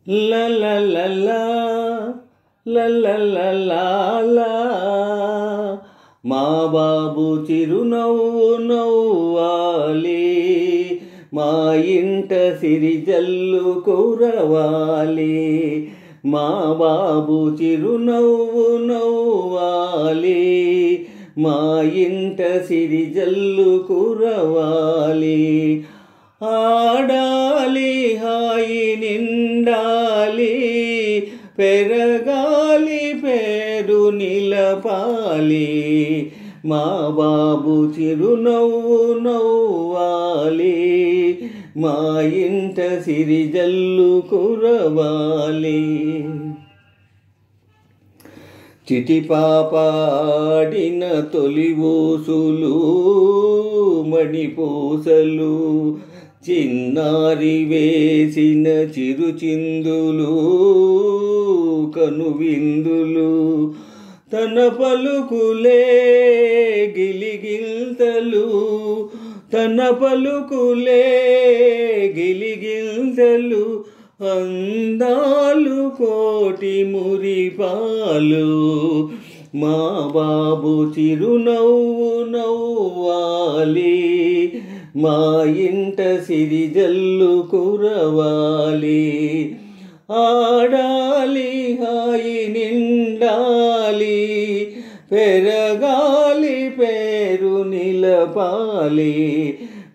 La la la la, la la la la la. మా బాబు చిరునవ్వు నవ్వాలి, మా ఇంట సిరిజల్లు కురవాలి. మా బాబు చిరునవ్వు నవ్వాలి, మా ఇంట సిరిజల్లు కురవాలి. ఆడాలి హాయి నిండాలి, పెరగాలి పేరు నిలపాలి. మా బాబు చిరునవ్వు నవ్వాలి, మా ఇంట సిరిజల్లు కురవాలి. చిటిపాపాడిన తొలి ఊసులు మణిపూసలు, చిన్నారి వేసిన చిరుచిందులు కనువిందులు. తన పలుకులే గిలిగింతలు, తన పలుకులే గిలిగింతలు. అందాలు కోటి మురిపాలు. మా బాబు చిరునవ్వు నవ్వాలి, మా ఇంట సిరిజల్లు కురవాలి. ఆడాలి హాయి నిండాలి, పెరగాలి పేరు నిలపాలి.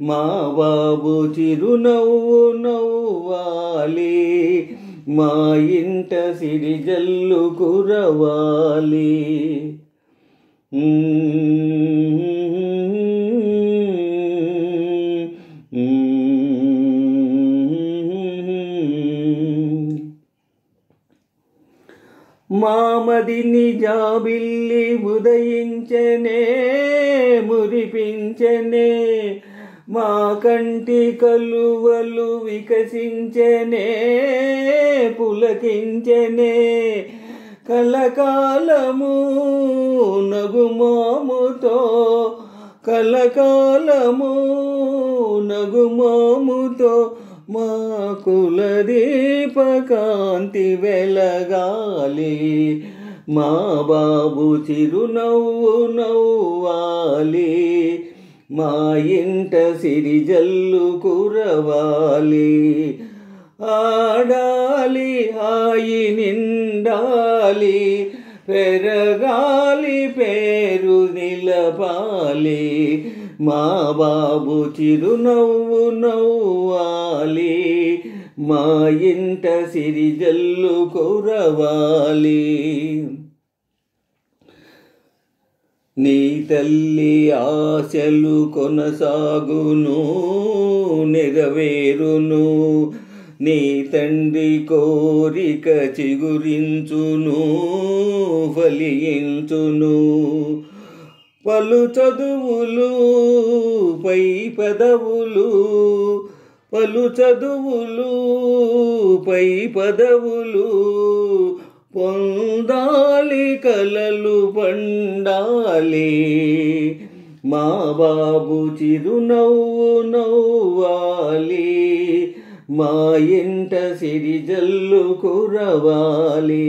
మా బాబు చిరునవ్వు నవ్వాలి, మా ఇంట సిరిజల్లు కురవాలి. మామదిని జాబిల్లి ఉదయించనే మురిపించనే, మా కంటి కలువలు వికసించనే పులకించనే. కలకాలము నగుమోముతో, కలకాలము నగుమోముతో మా కులదీపకాంతి వెలగాలి. మా బాబు చిరునవ్వు నవ్వాలి, మా ఇంట సిరిజల్లు కురవాలి. ఆడాలి హాయి నిండాలి, పెరగాలి పేరు నిలపాలి. మా బాబు చిరునవ్వు నవ్వాలి, మా ఇంట సిరిజల్లు కురవాలి. నీ తల్లి ఆశలు కొనసాగును నెరవేరును, నీ తండ్రి కోరిక చిగురించును ఫలించును. పలు చదువులు పై పదవులు, పలు చదువులు పై పదవులు పొందాలి, కలలు పండాలి. మా బాబు చిరునవ్వు నవ్వాలి, మా ఇంట సిరిజల్లు కురవాలి.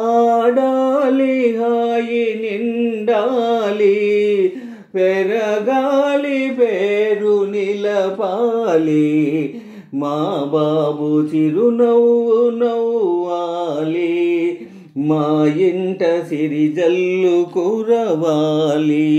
ఆడాలి హాయి నిండాలి, పెరగాలి పేరు నిలపాలి. మా బాబు చిరునవ్వు నవ్వాలి, మా ఇంట సిరిజల్లు కురవాలి.